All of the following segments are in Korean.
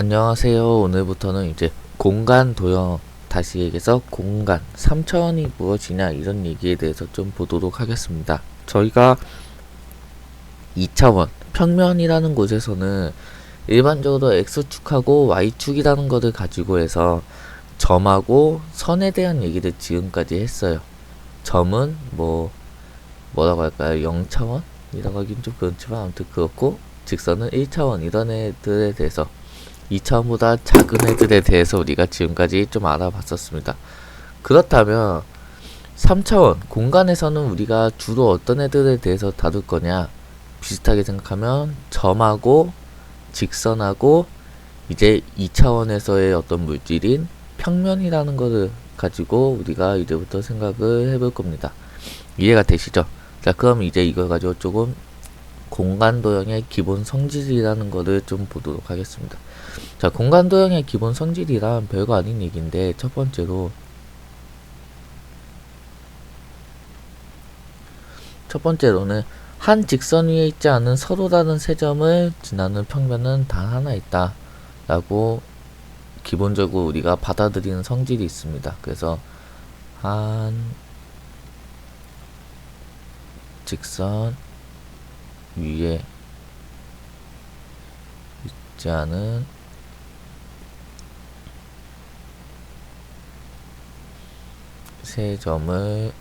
안녕하세요. 오늘부터는 이제 공간 도형 다시 얘기해서 공간 3차원이 무엇이냐 이런 얘기에 대해서 좀 보도록 하겠습니다. 저희가 2차원 평면이라는 곳에서는 일반적으로 X축하고 Y축이라는 것을 가지고 해서 점하고 선에 대한 얘기를 지금까지 했어요. 점은 뭐라고 할까요? 0차원이라고 하긴 좀 그렇지만 아무튼 그렇고, 직선은 1차원 이런 애들에 대해서 2차원보다 작은 애들에 대해서 우리가 지금까지 좀 알아봤었습니다. 그렇다면 3차원 공간에서는 우리가 주로 어떤 애들에 대해서 다룰 거냐, 비슷하게 생각하면 점하고 직선하고 이제 2차원에서의 어떤 물질인 평면이라는 것을 가지고 우리가 이제부터 생각을 해볼 겁니다. 이해가 되시죠? 자, 그럼 이제 이걸 가지고 조금 공간 도형의 기본 성질이라는 것을 좀 보도록 하겠습니다. 자, 공간 도형의 기본 성질이란 별거 아닌 얘기인데, 첫 번째로는 한 직선 위에 있지 않은 서로 다른 세 점을 지나는 평면은 단 하나 있다 라고 기본적으로 우리가 받아들이는 성질이 있습니다. 그래서 한 직선 위에 있지 않은 세 점을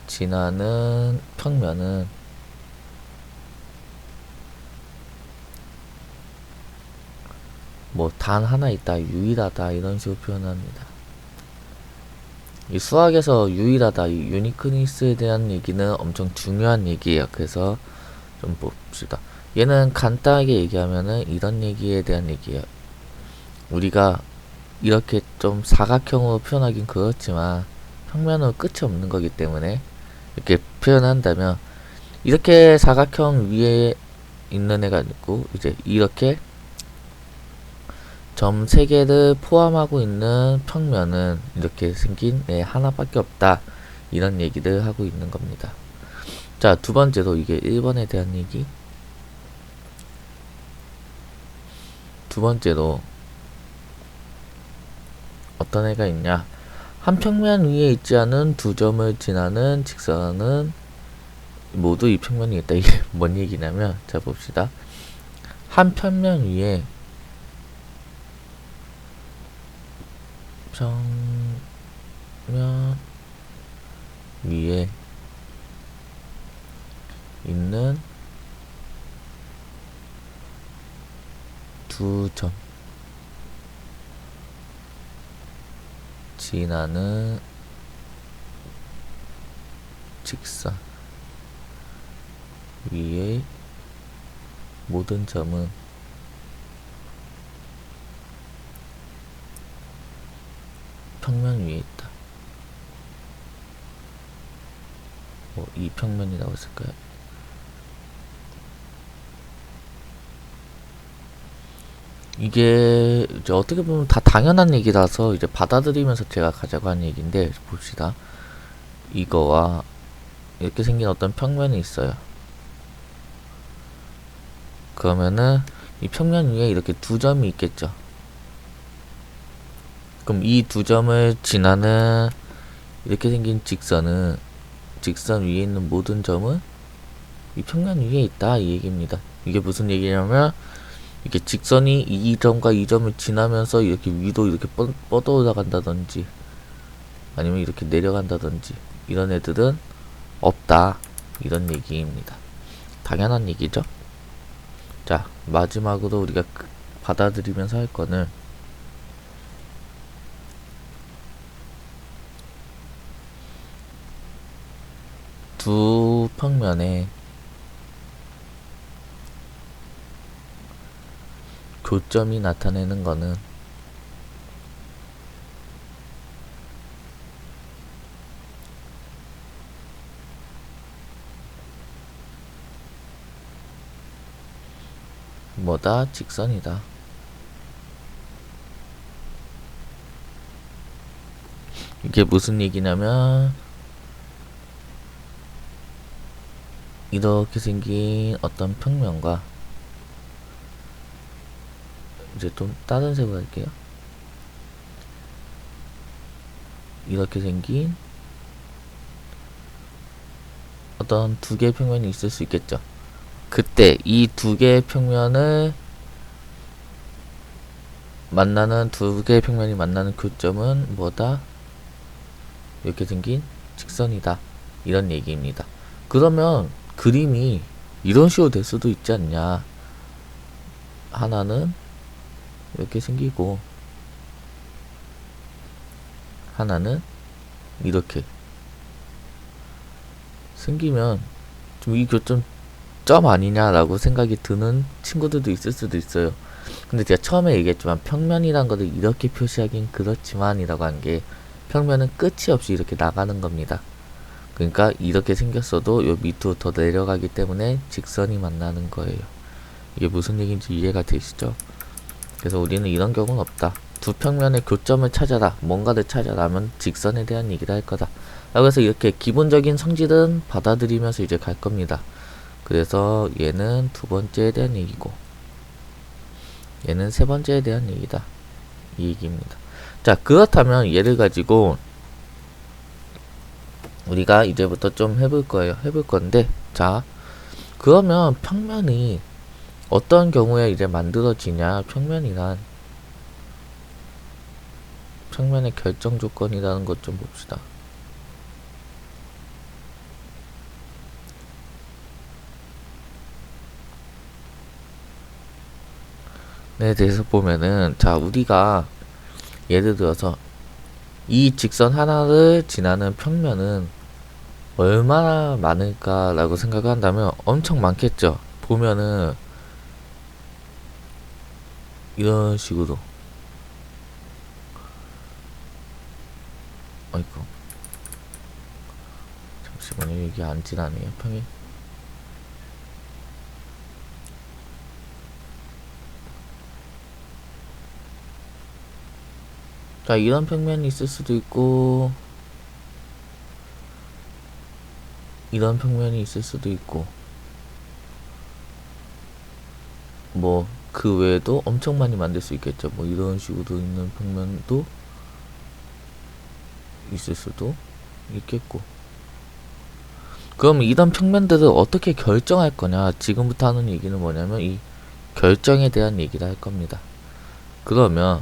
지나는 평면은 단 하나 있다, 유일하다 이런 식으로 표현합니다. 이 수학에서 유일하다, 이 유니크니스에 대한 얘기는 엄청 중요한 얘기예요. 그래서 좀 봅시다. 얘는 간단하게 얘기하면은 이런 얘기에 대한 얘기예요. 우리가 이렇게 좀 사각형으로 표현하긴 그렇지만 평면은 끝이 없는 거기 때문에 이렇게 표현한다면, 이렇게 사각형 위에 있는 애가 있고 이제 이렇게 점 3개를 포함하고 있는 평면은 이렇게 생긴 애 하나밖에 없다 이런 얘기를 하고 있는 겁니다. 자, 두 번째로 이게 1번에 대한 얘기. 두 번째로 어떤 애가 있냐, 한 평면 위에 있지 않은 두 점을 지나는 직선은 모두 이 평면이 있다. 이게 뭔 얘기냐면, 자 봅시다. 한 평면 위에 평면 위에 있는 두 점 지나는 직선 위의 모든 점은 평면 위에 있다. 이 평면이라고 했을까요? 이게 이제 어떻게 보면 다 당연한 얘기라서 이제 받아들이면서 제가 가자고 한 얘기인데, 봅시다. 이거와 이렇게 생긴 어떤 평면이 있어요. 그러면은 이 평면 위에 이렇게 두 점이 있겠죠. 그럼 이 두 점을 지나는 이렇게 생긴 직선은, 직선 위에 있는 모든 점은 이 평면 위에 있다 이 얘기입니다. 이게 무슨 얘기냐면, 이게 직선이 이 점과 이 점을 지나면서 이렇게 위로 이렇게 뻗어 올라간다든지 아니면 이렇게 내려간다든지 이런 애들은 없다 이런 얘기입니다. 당연한 얘기죠. 자, 마지막으로 우리가 받아들이면서 할 거는, 두 평면의 교점이 나타내는 거는 뭐다? 직선이다. 이게 무슨 얘기냐면, 이렇게 생긴 어떤 평면과 이제 좀 다른 색으로 할게요. 이렇게 생긴 어떤 두 개의 평면이 있을 수 있겠죠. 그때 이 두 개의 평면을 만나는 두 개의 평면이 만나는 교점은 뭐다? 이렇게 생긴 직선이다. 이런 얘기입니다. 그러면 그림이 이런 식으로 될 수도 있지 않냐. 하나는 이렇게 생기고 하나는 이렇게 생기면 좀 이 교점 점 아니냐라고 생각이 드는 친구들도 있을 수도 있어요. 근데 제가 처음에 얘기했지만 평면이란 것을 이렇게 표시하긴 그렇지만 이라고 한 게 평면은 끝이 없이 이렇게 나가는 겁니다. 그러니까 이렇게 생겼어도 요 밑으로 더 내려가기 때문에 직선이 만나는 거예요. 이게 무슨 얘기인지 이해가 되시죠? 그래서 우리는 이런 경우는 없다. 두 평면의 교점을 찾아라, 뭔가를 찾아라면 직선에 대한 얘기를 할 거다. 그래서 이렇게 기본적인 성질은 받아들이면서 이제 갈 겁니다. 그래서 얘는 두 번째에 대한 얘기고 얘는 세 번째에 대한 얘기다. 이 얘기입니다. 자, 그렇다면 얘를 가지고 우리가 이제부터 좀 해볼 거예요. 해볼 건데, 자, 그러면 평면이 어떤 경우에 이제 만들어지냐? 평면이란 평면의 결정 조건이라는 것 좀 봅시다. 네, 대해서 보면은, 자, 우리가 예를 들어서 이 직선 하나를 지나는 평면은 얼마나 많을까라고 생각을 한다면 엄청 많겠죠. 보면은 이런 식으로, 아이고, 잠시만요. 이게 안 지나네요. 평이. 자, 이런 평면이 있을 수도 있고 이런 평면이 있을 수도 있고 뭐 그 외에도 엄청 많이 만들 수 있겠죠. 뭐 이런 식으로 있는 평면도 있을 수도 있겠고. 그럼 이런 평면들을 어떻게 결정할 거냐? 지금부터 하는 얘기는 뭐냐면 이 결정에 대한 얘기를 할 겁니다. 그러면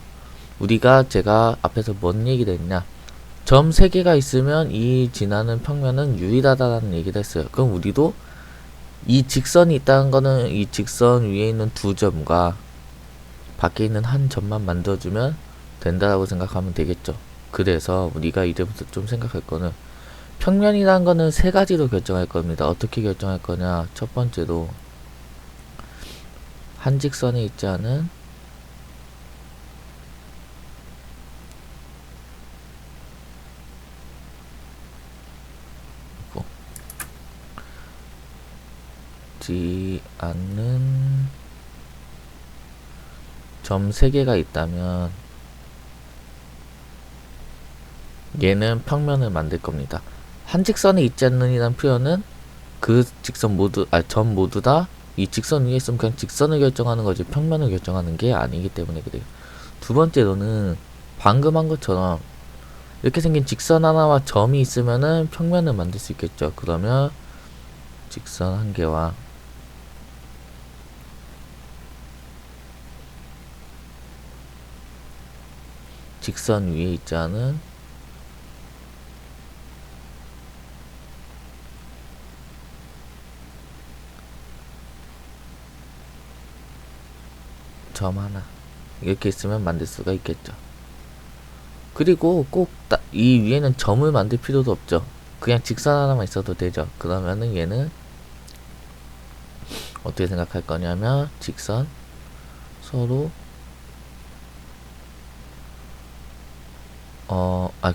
우리가 제가 앞에서 뭔 얘기를 했냐? 점 3개가 있으면 이 지나는 평면은 유일하다라는 얘기를 했어요. 그럼 우리도 이 직선이 있다는 거는 이 직선 위에 있는 두 점과 밖에 있는 한 점만 만들어주면 된다라고 생각하면 되겠죠. 그래서 우리가 이제부터 좀 생각할 거는 평면이라는 거는 세 가지로 결정할 겁니다. 어떻게 결정할 거냐? 첫 번째로 한 직선에 있지 않은 지 않는 점 3개가 있다면 얘는 평면을 만들 겁니다. 한 직선에 있지 않는 이란 표현은 그 직선 모두, 점 모두 다 이 직선 위에 있으면 그냥 직선을 결정하는 거지 평면을 결정하는 게 아니기 때문에 그래요. 두 번째로는 방금 한 것처럼 이렇게 생긴 직선 하나와 점이 있으면은 평면을 만들 수 있겠죠. 그러면 직선 한 개와 직선 위에 있지 않은 점 하나 이렇게 있으면 만들 수가 있겠죠. 그리고 꼭 이 위에는 점을 만들 필요도 없죠. 그냥 직선 하나만 있어도 되죠. 그러면은 얘는 어떻게 생각할 거냐면 직선 서로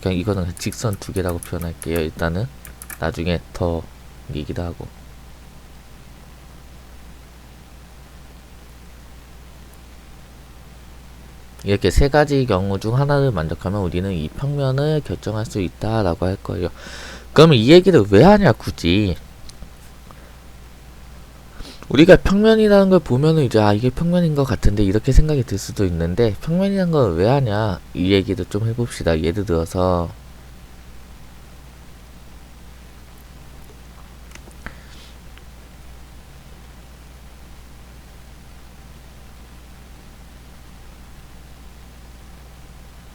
그냥 이거는 직선 두 개라고 표현할게요. 일단은 나중에 더 얘기도 하고. 이렇게 세 가지 경우 중 하나를 만족하면 우리는 이 평면을 결정할 수 있다라고 할 거예요. 그러면 이 얘기를 왜 하냐 굳이. 우리가 평면이라는 걸 보면은 이제 아 이게 평면인 것 같은데 이렇게 생각이 들 수도 있는데 평면이라는 걸 왜 하냐 이 얘기도 좀 해봅시다. 예를 들어서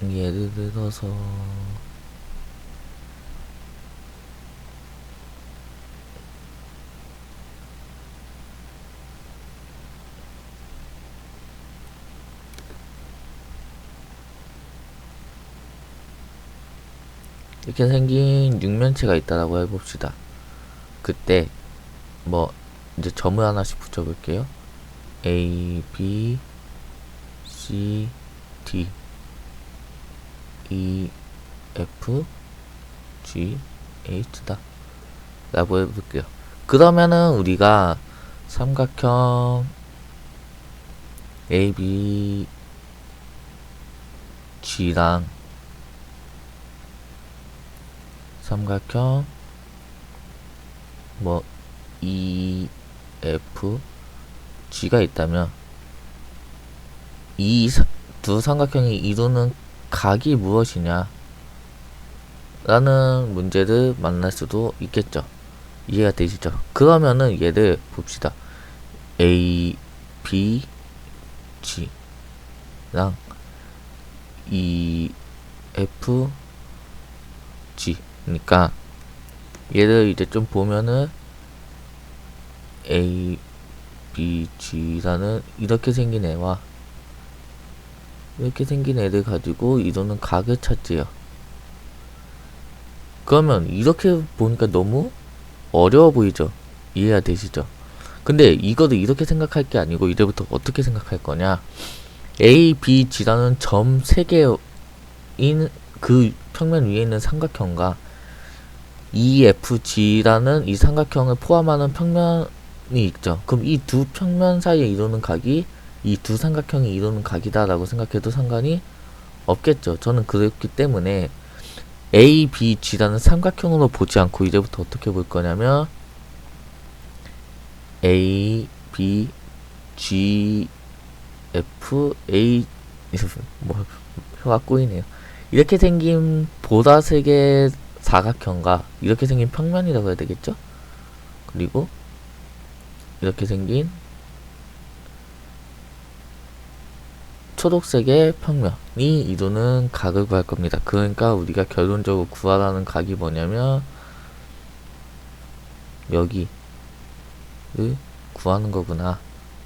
예를 들어서 이렇게 생긴 육면체가 있다라고 해봅시다. 그때 뭐 이제 점을 하나씩 붙여볼게요. A, B, C, D, E, F, G, H다 라고 해볼게요. 그러면은 우리가 삼각형 A, B, G랑 삼각형 뭐 E, F, G가 있다면 이 두 삼각형이 이루는 각이 무엇이냐 라는 문제를 만날 수도 있겠죠. 이해가 되시죠? 그러면은 얘를 봅시다. A, B, G랑 E, F, G 그러니까 얘를 이제 좀 보면은 A, B, G라는 이렇게 생긴 애와 이렇게 생긴 애를 가지고 이루는 각을 찾지요. 그러면 이렇게 보니까 너무 어려워 보이죠? 이해가 되시죠? 근데 이거를 이렇게 생각할 게 아니고 이제부터 어떻게 생각할 거냐? A, B, G라는 점 3개인 그 평면 위에 있는 삼각형과 E, F, G라는 이 삼각형을 포함하는 평면이 있죠. 그럼 이 두 평면 사이에 이루는 각이 이 두 삼각형이 이루는 각이다 라고 생각해도 상관이 없겠죠. 저는 그렇기 때문에 A, B, G라는 삼각형으로 보지 않고 이제부터 어떻게 볼 거냐면 A, B, G, F, A 뭐 혀가 꼬이네요. 이렇게 생긴 보라색의 사각형과 이렇게 생긴 평면이라고 해야 되겠죠? 그리고 이렇게 생긴 초록색의 평면이 이루는 각을 구할 겁니다. 그러니까 우리가 결론적으로 구하라는 각이 뭐냐면 여기를 구하는 거구나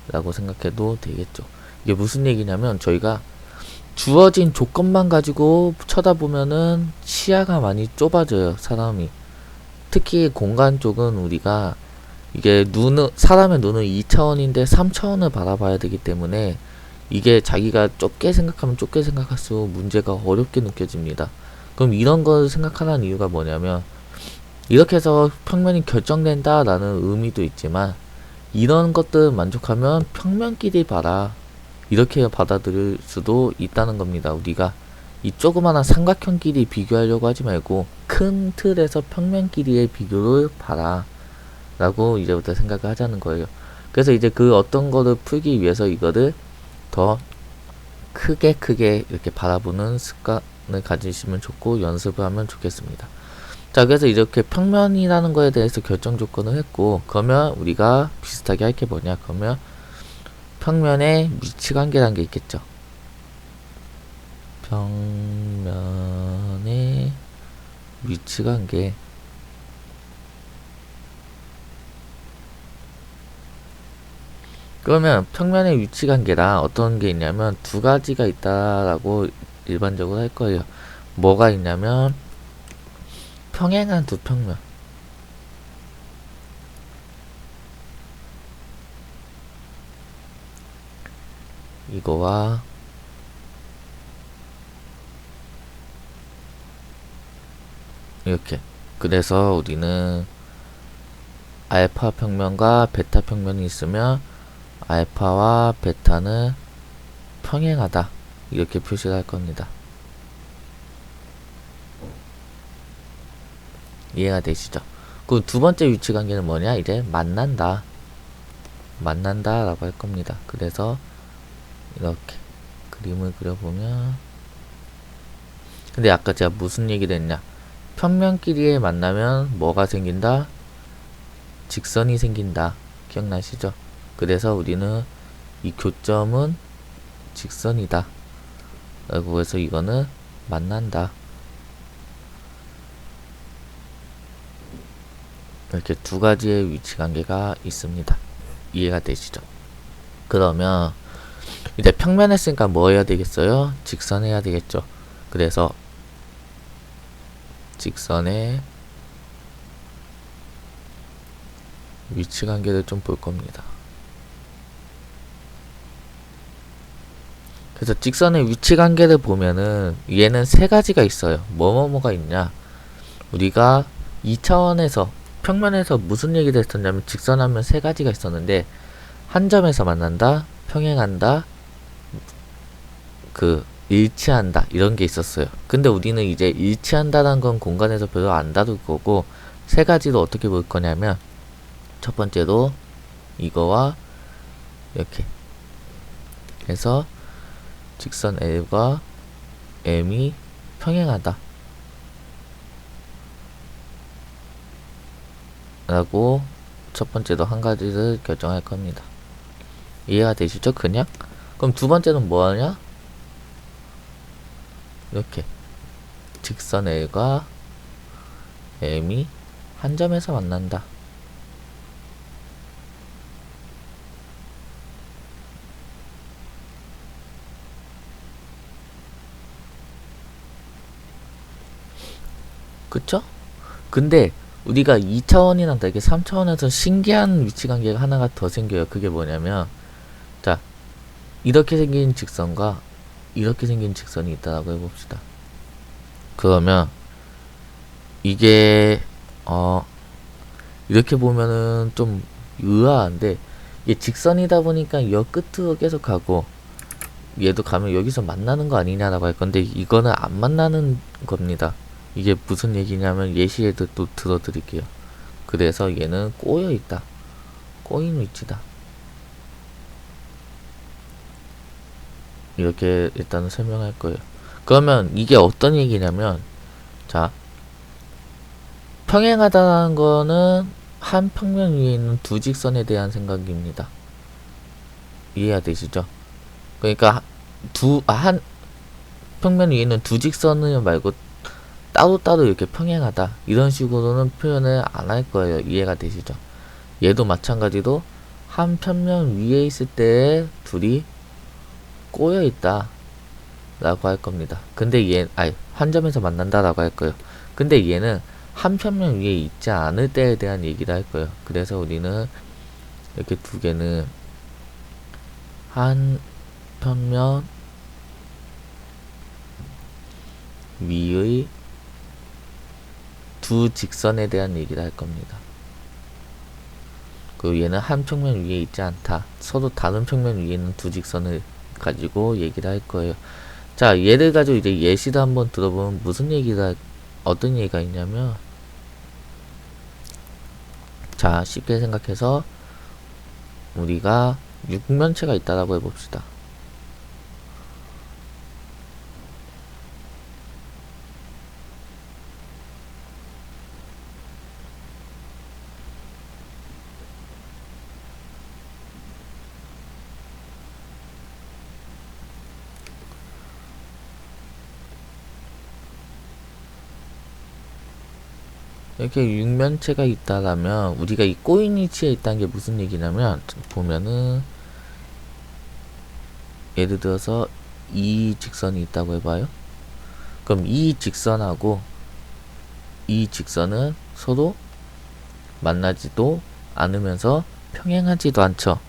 라고 생각해도 되겠죠. 이게 무슨 얘기냐면 저희가 주어진 조건만 가지고 쳐다보면은 시야가 많이 좁아져요. 사람이 특히 공간 쪽은 우리가 이게 사람의 눈은 2차원인데 3차원을 바라봐야 되기 때문에 이게 자기가 좁게 생각하면 좁게 생각할수록 문제가 어렵게 느껴집니다. 그럼 이런 걸 생각하라는 이유가 뭐냐면 이렇게 해서 평면이 결정된다 라는 의미도 있지만 이런 것들 만족하면 평면끼리 봐라 이렇게 받아들일 수도 있다는 겁니다. 우리가 이 조그마한 삼각형끼리 비교하려고 하지 말고 큰 틀에서 평면끼리의 비교를 봐라 라고 이제부터 생각을 하자는 거예요. 그래서 이제 그 어떤 거를 풀기 위해서 이거를 더 크게 이렇게 바라보는 습관을 가지시면 좋고 연습을 하면 좋겠습니다. 자, 그래서 이렇게 평면이라는 거에 대해서 결정 조건을 했고 그러면 우리가 비슷하게 할 게 뭐냐 그러면 평면의 위치관계라는 게 있겠죠. 평면의 위치관계 그러면 평면의 위치관계랑 어떤 게 있냐면 두 가지가 있다라고 일반적으로 할 거예요. 뭐가 있냐면 평행한 두 평면 이거와 이렇게 그래서 우리는 알파 평면과 베타 평면이 있으면 알파와 베타는 평행하다 이렇게 표시를 할 겁니다. 이해가 되시죠? 그 두 번째 위치관계는 뭐냐? 이제 만난다 만난다 라고 할 겁니다. 그래서 이렇게 그림을 그려보면, 근데 아까 제가 무슨 얘기를 했냐, 평면끼리에 만나면 뭐가 생긴다? 직선이 생긴다. 기억나시죠? 그래서 우리는 이 교점은 직선이다 라고 해서 이거는 만난다. 이렇게 두 가지의 위치 관계가 있습니다. 이해가 되시죠? 그러면 이제 평면 했으니까 뭐 해야 되겠어요? 직선 해야 되겠죠. 그래서 직선의 위치 관계를 좀 볼 겁니다. 그래서 직선의 위치 관계를 보면은 얘는 세 가지가 있어요. 뭐뭐뭐가 있냐? 우리가 2차원에서 평면에서 무슨 얘기를 했었냐면 직선하면 세 가지가 있었는데, 한 점에서 만난다, 평행한다, 일치한다 이런 게 있었어요. 근데 우리는 이제 일치한다라는 건 공간에서 별로 안 다룰 거고, 세 가지로 어떻게 볼 거냐면, 첫 번째로 이거와 이렇게 해서 직선 L과 M이 평행하다 라고 첫 번째로 한 가지를 결정할 겁니다. 이해가 되시죠? 그냥? 그럼 두 번째는 뭐하냐? 이렇게 직선 L과 M이 한 점에서 만난다. 그쵸? 근데 우리가 2차원이랑 다르게 3차원에서 신기한 위치관계가 하나가 더 생겨요. 그게 뭐냐면, 자, 이렇게 생긴 직선과 이렇게 생긴 직선이 있다라고 해봅시다. 그러면 이게 이렇게 보면은 좀 의아한데, 이게 직선이다 보니까 여 끝으로 계속 가고, 얘도 가면 여기서 만나는 거 아니냐라고 할 건데, 이거는 안 만나는 겁니다. 이게 무슨 얘기냐면 예시에도 또 들어드릴게요. 그래서 얘는 꼬여있다. 꼬인 위치다. 이렇게 일단은 설명할 거예요. 그러면 이게 어떤 얘기냐면, 자, 평행하다는 거는 한 평면 위에 있는 두 직선에 대한 생각입니다. 이해가 되시죠? 그러니까 한 평면 위에 있는 두 직선을 말고 따로따로 이렇게 평행하다 이런 식으로는 표현을 안 할 거예요. 이해가 되시죠? 얘도 마찬가지로 한 평면 위에 있을 때 둘이 꼬여 있다 라고 할 겁니다. 근데 한 점에서 만난다 라고 할 거예요. 근데 얘는 한 평면 위에 있지 않을 때에 대한 얘기를 할 거예요. 그래서 우리는 이렇게 두 개는 한 평면 위의 두 직선에 대한 얘기를 할 겁니다. 그리고 얘는 한 평면 위에 있지 않다. 서로 다른 평면 위에 있는 두 직선을 가지고 얘기를 할 거예요. 자, 얘를 가지고 이제 예시를 한번 들어보면 어떤 얘기가 있냐면, 자, 쉽게 생각해서 우리가 육면체가 있다라고 해봅시다. 이렇게 육면체가 있다라면 우리가 이 꼬인 위치에 있다는 게 무슨 얘기냐면, 보면은 예를 들어서 이 직선이 있다고 해봐요. 그럼 이 직선하고 이 직선은 서로 만나지도 않으면서 평행하지도 않죠.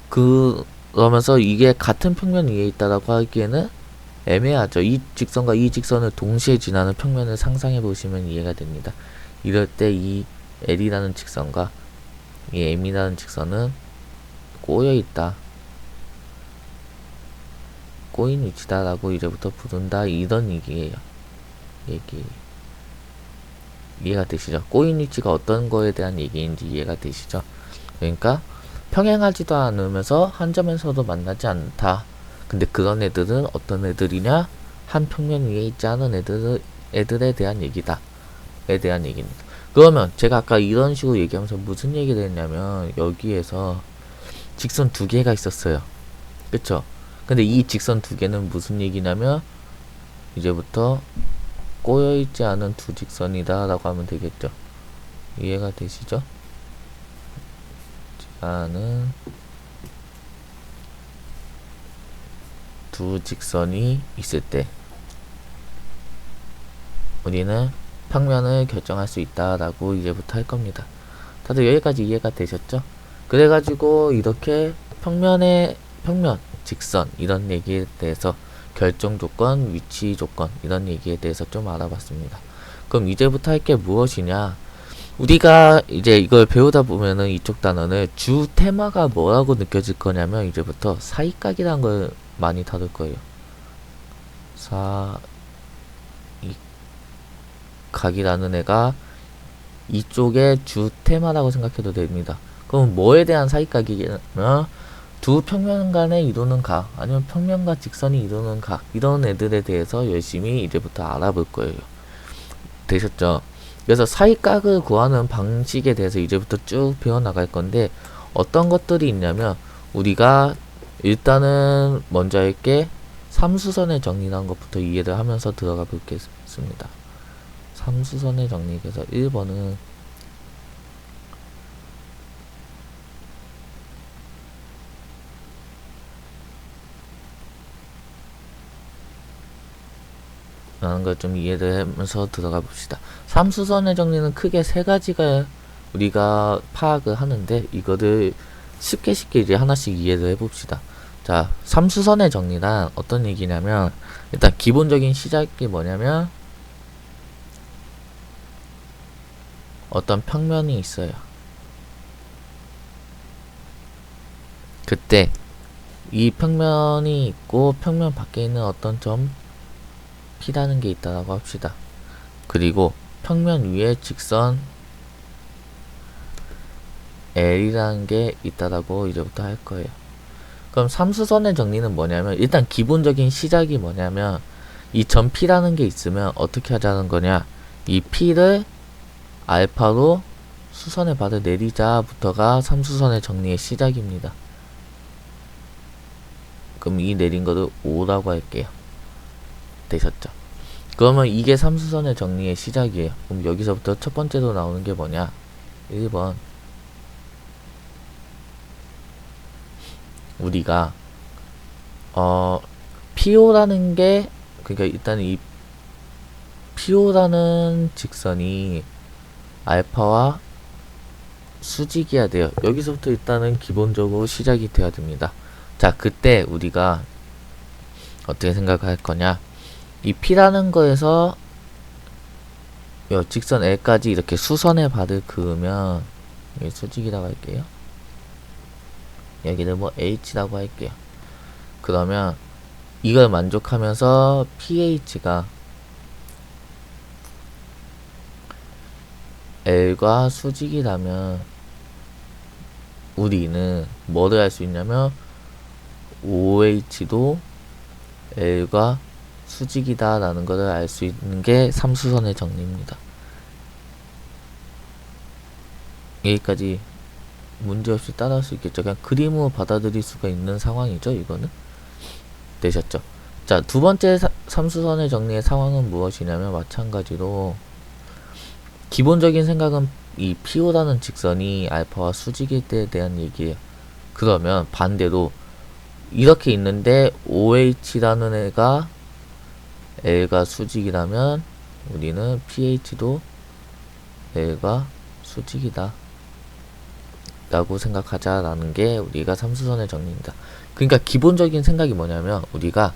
그러면서 이게 같은 평면 위에 있다라고 하기에는 애매하죠. 이 직선과 이 직선을 동시에 지나는 평면을 상상해 보시면 이해가 됩니다. 이럴 때 이 L이라는 직선과 이 M이라는 직선은 꼬여 있다, 꼬인 위치다라고 이제부터 부른다, 이런 얘기예요. 이해가 되시죠? 꼬인 위치가 어떤 거에 대한 얘기인지 이해가 되시죠? 그러니까 평행하지도 않으면서 한 점에서도 만나지 않다. 근데 그런 애들은 어떤 애들이냐? 한 평면 위에 있지 않은 애들에 대한 얘기다. 에 대한 얘기입니다. 그러면 제가 아까 이런 식으로 얘기하면서 무슨 얘기를 했냐면 여기에서 직선 두 개가 있었어요. 그쵸? 근데 이 직선 두 개는 무슨 얘기냐면 이제부터 꼬여있지 않은 두 직선이다 라고 하면 되겠죠. 이해가 되시죠? 않은 두 직선이 있을 때 우리는 평면을 결정할 수 있다 라고 이제부터 할 겁니다. 다들 여기까지 이해가 되셨죠? 그래가지고 이렇게 평면, 직선 이런 얘기에 대해서 결정 조건, 위치 조건 이런 얘기에 대해서 좀 알아봤습니다. 그럼 이제부터 할 게 무엇이냐? 우리가 이제 이걸 배우다 보면은 이쪽 단어는 주 테마가 뭐라고 느껴질 거냐면 이제부터 사이각이라는 걸 많이 다룰 거예요. 사이각이라는 애가 이쪽의 주 테마라고 생각해도 됩니다. 그럼 뭐에 대한 사이각이냐면 두 평면 간에 이루는 각 아니면 평면과 직선이 이루는 각 이런 애들에 대해서 열심히 이제부터 알아볼 거예요. 되셨죠? 그래서 사이각을 구하는 방식에 대해서 이제부터 쭉 배워나갈 건데 어떤 것들이 있냐면 우리가 일단은 먼저 할게 삼수선의 정리라는 것부터 이해를 하면서 들어가 보겠습니다. 삼수선의 정리. 그래서 1번은 라는 걸 좀 이해를 하면서 들어가 봅시다. 삼수선의 정리는 크게 세 가지가 우리가 파악을 하는데 이거를 쉽게 이제 하나씩 이해를 해봅시다. 자, 삼수선의 정리란 어떤 얘기냐면 일단 기본적인 시작이 뭐냐면 어떤 평면이 있어요. 그때 이 평면이 있고 평면 밖에 있는 어떤 점 P라는 게 있다라고 합시다. 그리고 평면 위에 직선 L이라는 게 있다라고 이제부터 할 거예요. 그럼 삼수선의 정리는 뭐냐면 일단 기본적인 시작이 뭐냐면 이 점 P라는 게 있으면 어떻게 하자는 거냐, 이 P를 알파로 수선의 발을 내리자부터가 삼수선의 정리의 시작입니다. 그럼 이 내린 거를 O라고 할게요. 되셨죠? 그러면 이게 삼수선의 정리의 시작이에요. 그럼 여기서부터 첫 번째로 나오는 게 뭐냐? 1번 우리가 PO라는 게 그러니까 일단 이 PO라는 직선이 알파와 수직이어야 돼요. 여기서부터 일단은 기본적으로 시작이 돼야 됩니다. 자, 그때 우리가 어떻게 생각할 거냐? 이 P라는 거에서 요 직선 L까지 이렇게 수선의 발을 그으면 여기 수직이라고 할게요. 여기를 뭐 H라고 할게요. 그러면 이걸 만족하면서 PH가 L과 수직이라면 우리는 뭐를 할 수 있냐면 OH도 L과 수직이다 라는 것을 알 수 있는 게 삼수선의 정리입니다. 여기까지 문제없이 따라할 수 있겠죠. 그냥 그림으로 받아들일 수가 있는 상황이죠. 이거는 되셨죠? 자, 두 번째 삼수선의 정리의 상황은 무엇이냐면 마찬가지로 기본적인 생각은 이 PO라는 직선이 알파와 수직일 때에 대한 얘기예요. 그러면 반대로 이렇게 있는데 OH라는 애가 L과 수직이라면 우리는 PH도 L과 수직이다 라고 생각하자라는 게 우리가 삼수선의 정리입니다. 그러니까 기본적인 생각이 뭐냐면 우리가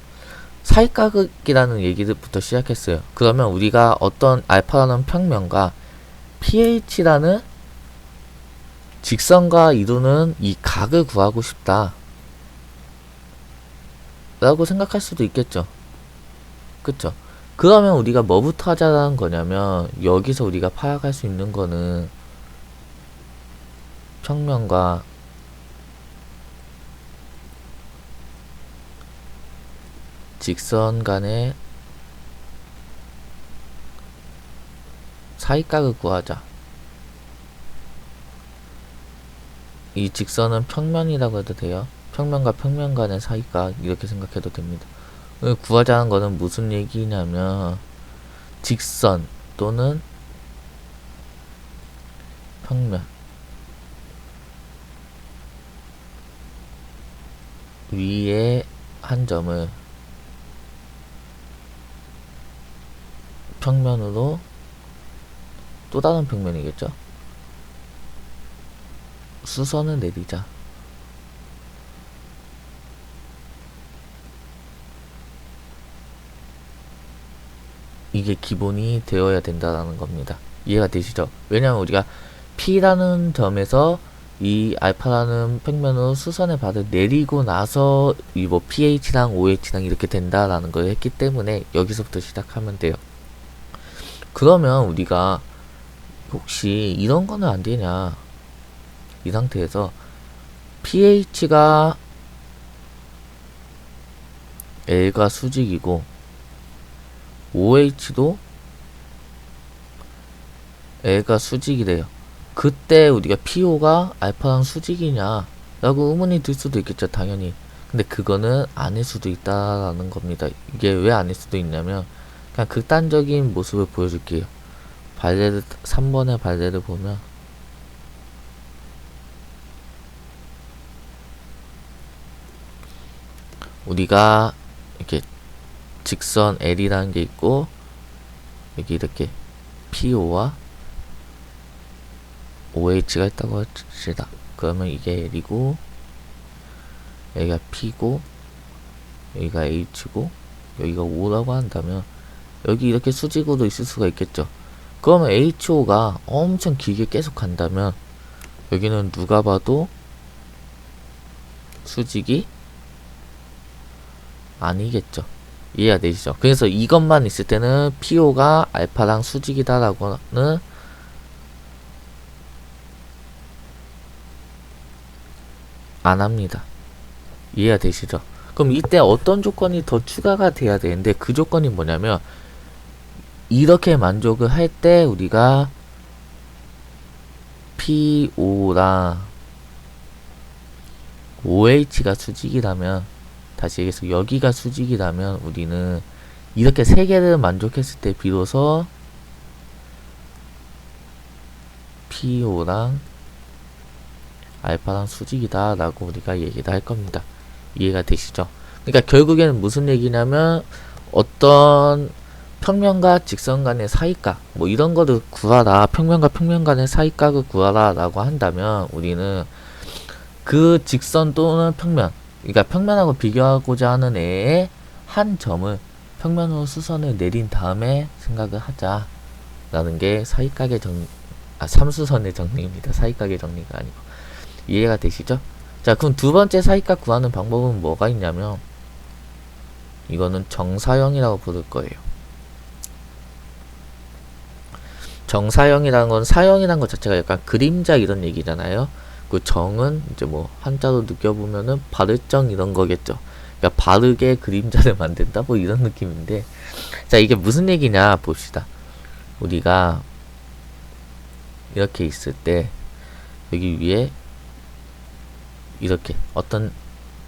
사이각이라는 얘기부터 시작했어요. 그러면 우리가 어떤 알파라는 평면과 PH라는 직선과 이루는 이 각을 구하고 싶다 라고 생각할 수도 있겠죠. 그쵸? 그러면 우리가 뭐부터 하자는 거냐면 여기서 우리가 파악할 수 있는 거는 평면과 직선 간의 사이각을 구하자. 이 직선은 평면이라고 해도 돼요. 평면과 평면 간의 사이각 이렇게 생각해도 됩니다. 구하자는 거는 무슨 얘기냐면 직선 또는 평면 위에 한 점을 평면으로 또 다른 평면이겠죠. 수선을 내리자. 이게 기본이 되어야 된다는 겁니다. 이해가 되시죠? 왜냐면 우리가 P라는 점에서 이 알파라는 평면으로 수선의 발을 내리고 나서 이 뭐 PH랑 OH랑 이렇게 된다라는 걸 했기 때문에 여기서부터 시작하면 돼요. 그러면 우리가 혹시 이런 거는 안 되냐? 이 상태에서 pH가 L가 수직이고 OH도 L가 수직이래요. 그때 우리가 PO가 알파랑 수직이냐 라고 의문이 들 수도 있겠죠, 당연히. 근데 그거는 아닐 수도 있다라는 겁니다. 이게 왜 아닐 수도 있냐면 그냥 극단적인 모습을 보여줄게요. 발레를 3번의 발레를 보면 우리가 이렇게 직선 L이라는 게 있고 여기 이렇게 PO와 OH가 있다고 합시다. 그러면 이게 L이고 여기가 P고 여기가 H고 여기가 O라고 한다면 여기 이렇게 수직으로 있을 수가 있겠죠. 그러면 HO가 엄청 길게 계속 간다면 여기는 누가 봐도 수직이 아니겠죠. 이해가 되시죠? 그래서 이것만 있을 때는 PO가 알파랑 수직이다라고는 안 합니다. 이해가 되시죠? 그럼 이때 어떤 조건이 더 추가가 돼야 되는데 그 조건이 뭐냐면 이렇게 만족을 할 때 우리가 PO랑 OH가 수직이라면 다시 얘기해서 여기가 수직이라면 우리는 이렇게 세 개를 만족했을 때 비로소 PO랑 알파랑 수직이다 라고 우리가 얘기를 할 겁니다. 이해가 되시죠? 그러니까 결국에는 무슨 얘기냐면 어떤 평면과 직선 간의 사이각 뭐 이런 거를 구하라, 평면과 평면 간의 사이각을 구하라 라고 한다면 우리는 그 직선 또는 평면, 그러니까 평면하고 비교하고자 하는 애의 한 점을 평면으로 수선을 내린 다음에 생각을 하자 라는 게 사이각의 삼수선의 정리입니다. 사이각의 정리가 아니고. 이해가 되시죠? 자, 그럼 두 번째 사이각 구하는 방법은 뭐가 있냐면 이거는 정사형이라고 부를 거예요. 정사형이라는 건 사형이라는 것 자체가 약간 그림자 이런 얘기잖아요. 그 정은 이제 뭐 한자로 느껴보면은 바르정 이런 거겠죠. 그러니까 바르게 그림자를 만든다 뭐 이런 느낌인데, 자 이게 무슨 얘기냐 봅시다. 우리가 이렇게 있을 때 여기 위에 이렇게 어떤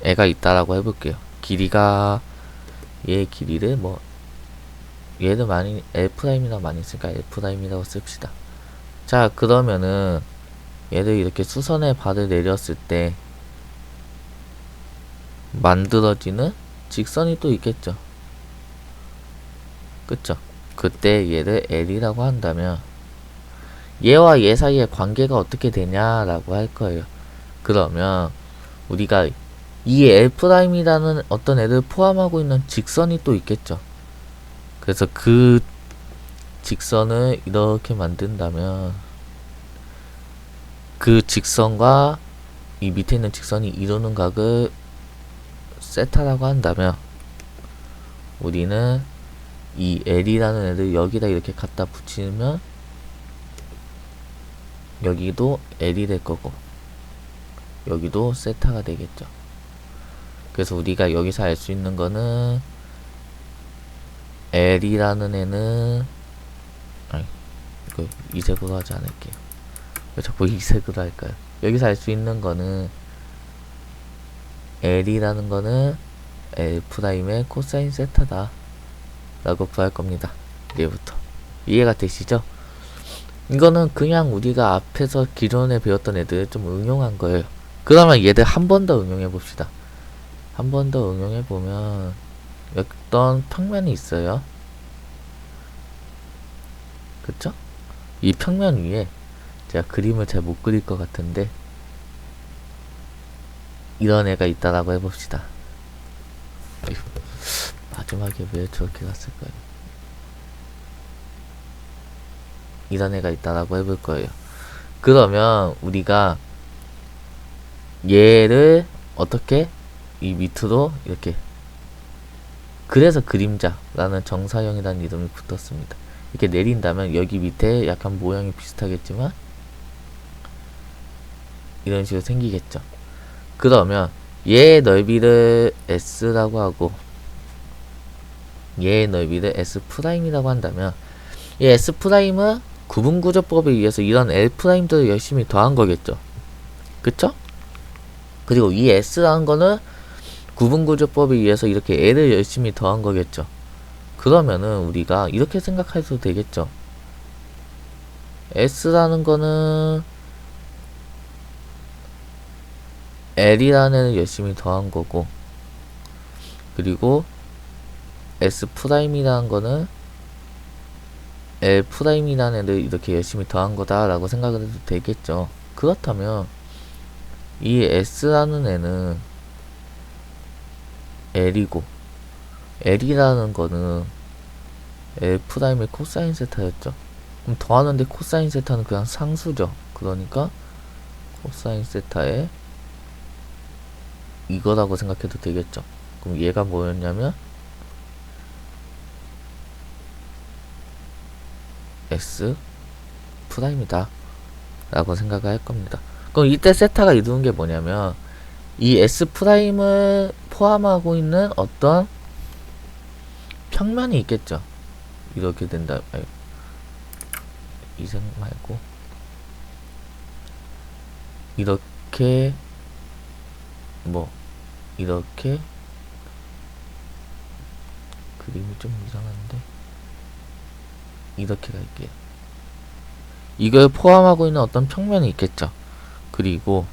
애가 있다라고 해볼게요. 길이가 얘 길이를 뭐 얘를 많이 L'이나 많이 쓰니까 L'이라고 씁시다. 자 그러면은 얘를 이렇게 수선의 발을 내렸을 때 만들어지는 직선이 또 있겠죠. 그쵸? 그때 얘를 L이라고 한다면 얘와 얘 사이의 관계가 어떻게 되냐라고 할 거예요. 그러면 우리가 이 L'이라는 어떤 애를 포함하고 있는 직선이 또 있겠죠. 그래서 그 직선을 이렇게 만든다면 그 직선과 이 밑에 있는 직선이 이루는 각을 세타라고 한다면 우리는 이 L이라는 애를 여기다 이렇게 갖다 붙이면 여기도 L이 될 거고 여기도 세타가 되겠죠. 그래서 우리가 여기서 알 수 있는 거는 L이라는 애는 아니 이거 이색으로 하지 않을게요. 왜 자꾸 이색으로 할까요? 여기서 알 수 있는 거는 L이라는 거는 L'의 코사인 세타다 라고 구할 겁니다. 얘부터 이해가 되시죠? 이거는 그냥 우리가 앞에서 기존에 배웠던 애들 좀 응용한 거예요. 그러면 얘들 한 번 더 응용해 봅시다. 한 번 더 응용해 보면 어떤 평면이 있어요. 그쵸? 이 평면 위에 제가 그림을 잘 못 그릴 것 같은데 이런 애가 있다라고 해봅시다. 어휴, 마지막에 왜 저렇게 갔을까요? 이런 애가 있다라고 해볼 거예요. 그러면 우리가 얘를 어떻게 이 밑으로 이렇게, 그래서 그림자라는 정사형이라는 이름이 붙었습니다. 이렇게 내린다면 여기 밑에 약간 모양이 비슷하겠지만 이런 식으로 생기겠죠. 그러면 얘의 넓이를 S라고 하고 얘의 넓이를 S'이라고 한다면 이 S'은 구분구조법에 의해서 이런 L'들을 열심히 더한 거겠죠. 그쵸? 그리고 이 S라는 거는 구분구조법에 의해서 이렇게 L을 열심히 더한 거겠죠. 그러면은 우리가 이렇게 생각해도 되겠죠. S라는 거는 L이라는 애를 열심히 더한 거고, 그리고 S'이라는 거는 L'이라는 애를 이렇게 열심히 더한 거다 라고 생각을 해도 되겠죠. 그렇다면 이 S라는 애는 L이고 L이라는 거는 L'의 코사인 세타였죠. 그럼 더하는데 코사인 세타는 그냥 상수죠. 그러니까 코사인 세타에 이거라고 생각해도 되겠죠. 그럼 얘가 뭐였냐면 S'이다 라고 생각을 할 겁니다. 그럼 이때 세타가 이루는 게 뭐냐면 이 S'을 포함하고 있는 어떤 평면이 있겠죠. 이렇게 된다. 아니, 이색 말고 이렇게 이렇게 그림이 좀 이상한데 이렇게 갈게요. 이걸 포함하고 있는 어떤 평면이 있겠죠. 그리고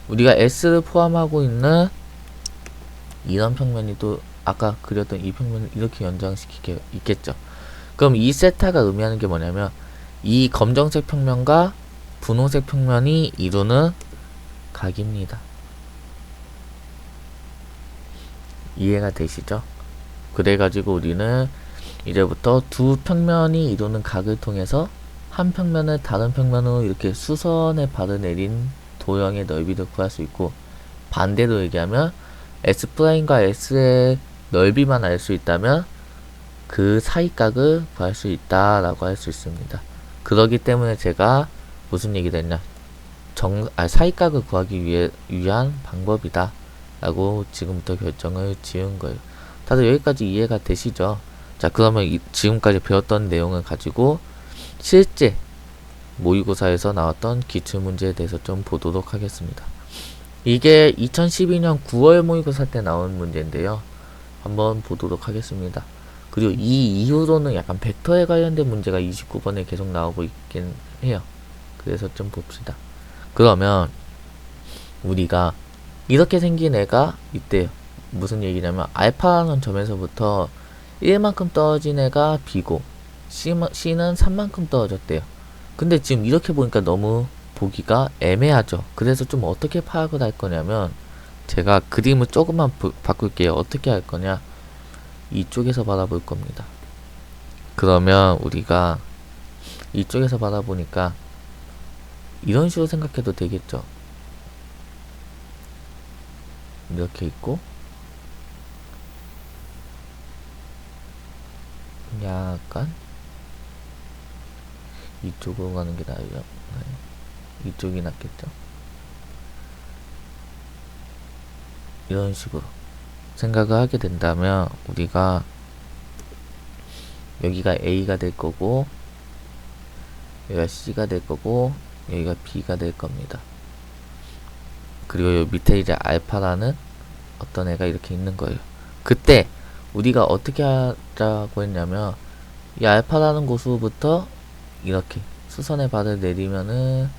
우리가 S를 포함하고 있는 이런 평면이 또 아까 그렸던 이 평면을 이렇게 연장시키게 있겠죠. 그럼 이 세타가 의미하는 게 뭐냐면 이 검정색 평면과 분홍색 평면이 이루는 각입니다. 이해가 되시죠? 그래가지고 우리는 이제부터 두 평면이 이루는 각을 통해서 한 평면을 다른 평면으로 이렇게 수선에 발라내린 도형의 넓이를 구할 수 있고, 반대로 얘기하면 S'과 S의 넓이만 알 수 있다면 그 사이각을 구할 수 있다라고 할 수 있습니다. 그러기 때문에 제가 무슨 얘기를 했냐, 사이각을 구하기 위한 방법이다 라고 지금부터 결정을 지은 거예요. 다들 여기까지 이해가 되시죠? 자, 그러면 지금까지 배웠던 내용을 가지고 실제 모의고사에서 나왔던 기출문제에 대해서 좀 보도록 하겠습니다. 이게 2012년 9월 모의고사 때 나온 문제인데요. 한번 보도록 하겠습니다. 그리고 이 이후로는 약간 벡터에 관련된 문제가 29번에 계속 나오고 있긴 해요. 그래서 좀 봅시다. 그러면 우리가 이렇게 생긴 애가 있대요. 무슨 얘기냐면 알파라는 점에서부터 1만큼 떨어진 애가 B고 C는 3만큼 떨어졌대요. 근데 지금 이렇게 보니까 너무 보기가 애매하죠. 그래서 좀 어떻게 파악을 할 거냐면 제가 그림을 조금만 바꿀게요. 어떻게 할 거냐, 이쪽에서 바라볼 겁니다. 그러면 우리가 이쪽에서 바라보니까 이런 식으로 생각해도 되겠죠. 이렇게 있고 약간 이쪽으로 가는 게 나아요. 네. 이쪽이 낫겠죠. 이런 식으로 생각을 하게 된다면 우리가 여기가 A가 될 거고 여기가 C가 될 거고 여기가 B가 될 겁니다. 그리고 여기 밑에 이제 알파라는 어떤 애가 이렇게 있는 거예요. 그때 우리가 어떻게 하자고 했냐면 이 알파라는 곳으로부터 이렇게 수선의 발을 내리면은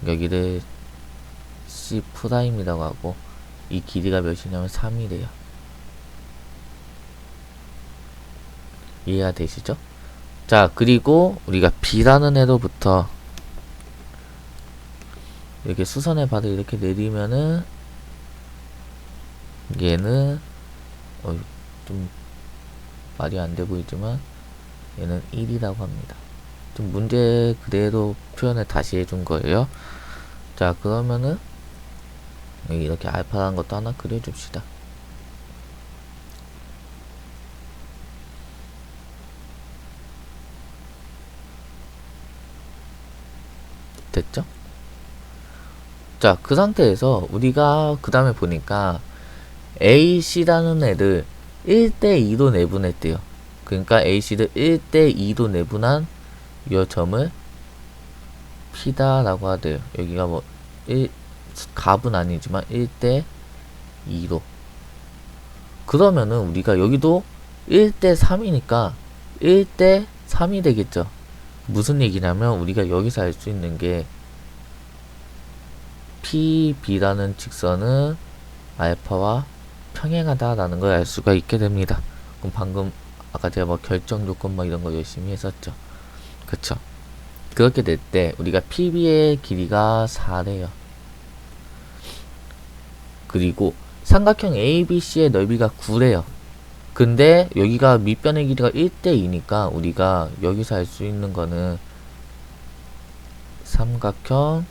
여기를 C 프라임이라고 하고 이 길이가 몇이냐면 3이래요. 이해가 되시죠? 자, 그리고 우리가 B라는 애로부터 이렇게 수선의 발을 이렇게 내리면은 얘는 좀 말이 안 돼 보이지만 얘는 1이라고 합니다. 좀 문제 그대로 표현을 다시 해준 거예요. 자, 그러면은 여기 이렇게 알파라는 것도 하나 그려줍시다. 됐죠? 자, 그 상태에서 우리가 그 다음에 보니까 A, C라는 애를 1대2로 내분했대요. 그러니까 A, C를 1대2로 내분한 이 점을 P다 라고 하대요. 여기가 뭐 값은 아니지만 1대2로. 그러면은 우리가 여기도 1대3이니까 1대3이 되겠죠. 무슨 얘기냐면 우리가 여기서 알 수 있는 게 PB라는 직선은 알파와 평행하다 라는 걸 알 수가 있게 됩니다. 그럼 방금 아까 제가 뭐 결정 조건 뭐 이런 거 열심히 했었죠. 그쵸? 그렇게 될 때 우리가 PB의 길이가 4래요. 그리고 삼각형 ABC의 넓이가 9래요. 근데 여기가 밑변의 길이가 1대2니까 우리가 여기서 알 수 있는 거는 삼각형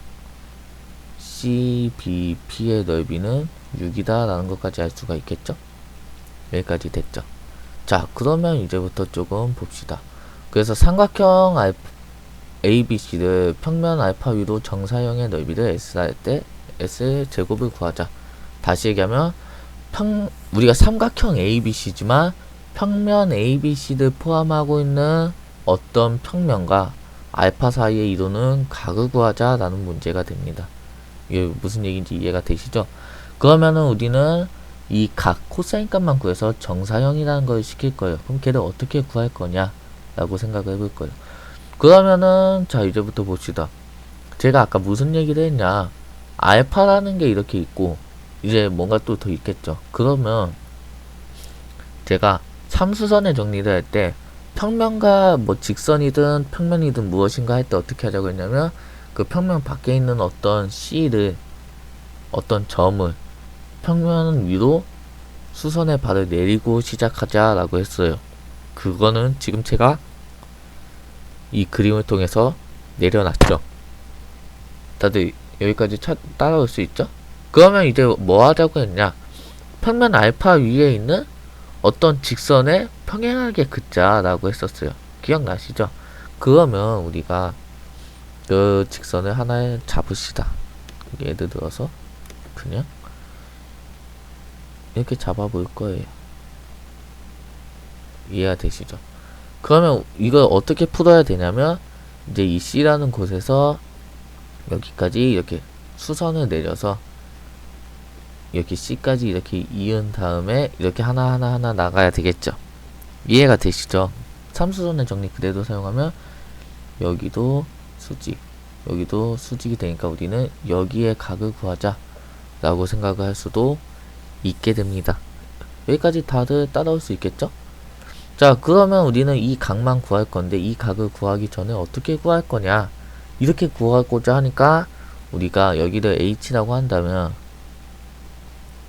CBP의 넓이는 6이다 라는 것까지 알 수가 있겠죠? 여기까지 됐죠? 자, 그러면 이제부터 조금 봅시다. 그래서 삼각형 ABC를 평면 알파 위로 정사형의 넓이를 S 할 때 S의 제곱을 구하자. 다시 얘기하면 우리가 삼각형 ABC지만 평면 ABC를 포함하고 있는 어떤 평면과 알파 사이에 이루는 각을 구하자 라는 문제가 됩니다. 이게 무슨 얘기인지 이해가 되시죠? 그러면은 우리는 이 각 코사인 값만 구해서 정사형이라는 걸 시킬 거예요. 그럼 걔를 어떻게 구할 거냐 라고 생각을 해볼 거예요. 그러면은 자, 이제부터 봅시다. 제가 아까 무슨 얘기를 했냐, 알파라는 게 이렇게 있고 이제 뭔가 또 더 있겠죠. 그러면 제가 참수선의 정리를 할 때 평면과 뭐 직선이든 평면이든 무엇인가 할 때 어떻게 하자고 했냐면 그 평면 밖에 있는 어떤 C를, 어떤 점을 평면 위로 수선의 발을 내리고 시작하자 라고 했어요. 그거는 지금 제가 이 그림을 통해서 내려놨죠. 다들 여기까지 따라올 수 있죠? 그러면 이제 뭐 하자고 했냐, 평면 알파 위에 있는 어떤 직선에 평행하게 긋자 라고 했었어요. 기억나시죠? 그러면 우리가 그 직선을 하나 잡읍시다. 예를 들어서 그냥 이렇게 잡아볼 거예요. 이해가 되시죠? 그러면 이걸 어떻게 풀어야 되냐면 이제 이 C라는 곳에서 여기까지 이렇게 수선을 내려서 이렇게 C까지 이렇게 이은 다음에 이렇게 하나하나 나가야 되겠죠. 이해가 되시죠? 참수선의 정리 그대로 사용하면 여기도 수직, 여기도 수직이 되니까 우리는 여기에 각을 구하자 라고 생각을 할 수도 있게 됩니다. 여기까지 다들 따라올 수 있겠죠? 자, 그러면 우리는 이 각만 구할 건데 이 각을 구하기 전에 어떻게 구할 거냐, 이렇게 구하고자 하니까 우리가 여기를 H라고 한다면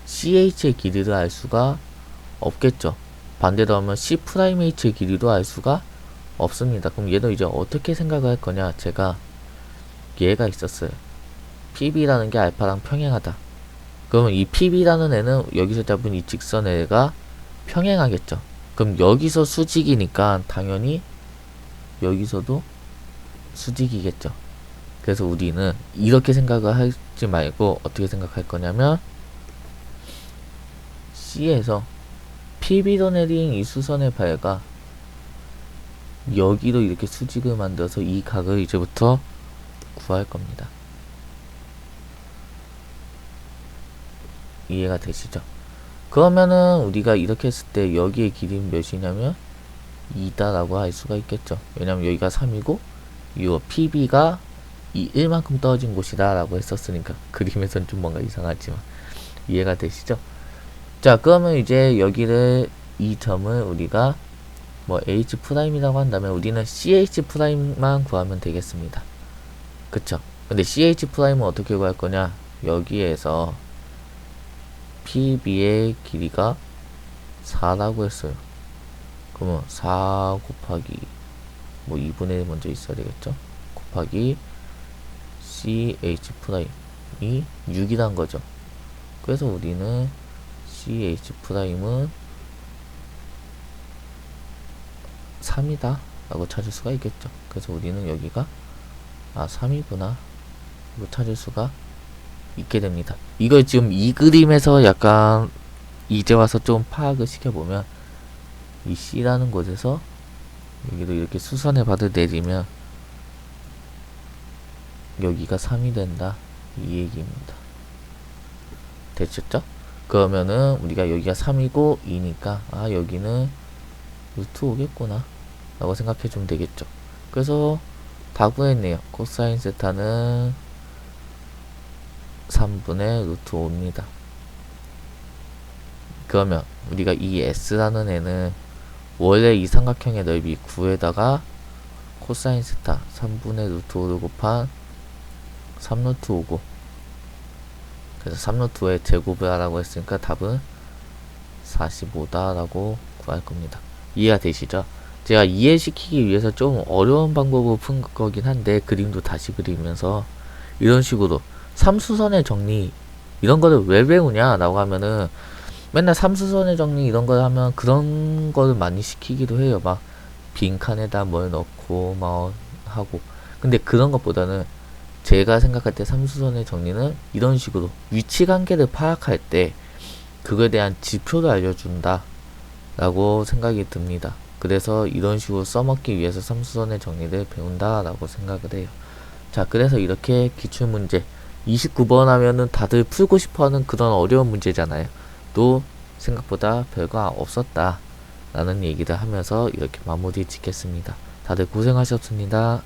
CH의 길이를 알 수가 없겠죠. 반대로 하면 C'H의 길이도 알 수가 없습니다. 그럼 얘도 이제 어떻게 생각을 할 거냐, 제가 얘가 있었어요. PB라는 게 알파랑 평행하다. 그러면 이 PB라는 애는 여기서 잡은 이 직선의 애가 평행하겠죠. 그럼 여기서 수직이니까 당연히 여기서도 수직이겠죠. 그래서 우리는 이렇게 생각을 하지 말고 어떻게 생각할 거냐면 C에서 PB로 내린 이 수선의 발가 여기로 이렇게 수직을 만들어서 이 각을 이제부터 구할 겁니다. 이해가 되시죠? 그러면은 우리가 이렇게 했을 때 여기의 길이는 몇이냐면 2다 라고 할 수가 있겠죠. 왜냐면 여기가 3이고 이 PB가 이 1만큼 떨어진 곳이다 라고 했었으니까. 그림에선 좀 뭔가 이상하지만 이해가 되시죠? 자, 그러면 이제 여기를 이 점을 우리가 뭐 H'이라고 한다면 우리는 CH'만 구하면 되겠습니다. 그쵸? 근데 CH'은 어떻게 구할 거냐? 여기에서 PB의 길이가 4라고 했어요. 그러면 4 곱하기 뭐 2분의 1 먼저 있어야 되겠죠? 곱하기 CH'이 6이란 거죠. 그래서 우리는 CH'은 3이다 라고 찾을 수가 있겠죠. 그래서 우리는 여기가 3이구나 이거 찾을 수가 있게 됩니다. 이걸 지금 이 그림에서 약간 이제 와서 좀 파악을 시켜보면 이 C라는 곳에서 여기도 이렇게 수선의 바를 내리면 여기가 3이 된다 이 얘기입니다. 되셨죠? 그러면은 우리가 여기가 3이고 2니까 여기는 루트 5겠구나 라고 생각해 주면 되겠죠. 그래서 다 구했네요. 코사인 세타는 3분의 루트 5입니다. 그러면 우리가 이 S라는 애는 원래 이 삼각형의 넓이 9에다가 코사인 세타 3분의 루트 5를 곱한 3루트 5고 그래서 3루트 5의 제곱을 하라고 했으니까 답은 45다 라고 구할 겁니다. 이해가 되시죠? 제가 이해시키기 위해서 좀 어려운 방법으로 푼 거긴 한데 그림도 다시 그리면서 이런 식으로 삼수선의 정리 이런 거를 왜 배우냐 라고 하면은 맨날 삼수선의 정리 이런 걸 하면 그런 거를 많이 시키기도 해요. 막 빈칸에다 뭘 넣고 막 하고 근데 그런 것보다는 제가 생각할 때 삼수선의 정리는 이런 식으로 위치관계를 파악할 때 그거에 대한 지표를 알려준다 라고 생각이 듭니다. 그래서 이런 식으로 써먹기 위해서 삼수선의 정리를 배운다 라고 생각을 해요. 자, 그래서 이렇게 기출문제 29번 하면은 다들 풀고 싶어하는 그런 어려운 문제잖아요. 또 생각보다 별거 없었다 라는 얘기를 하면서 이렇게 마무리 짓겠습니다. 다들 고생하셨습니다.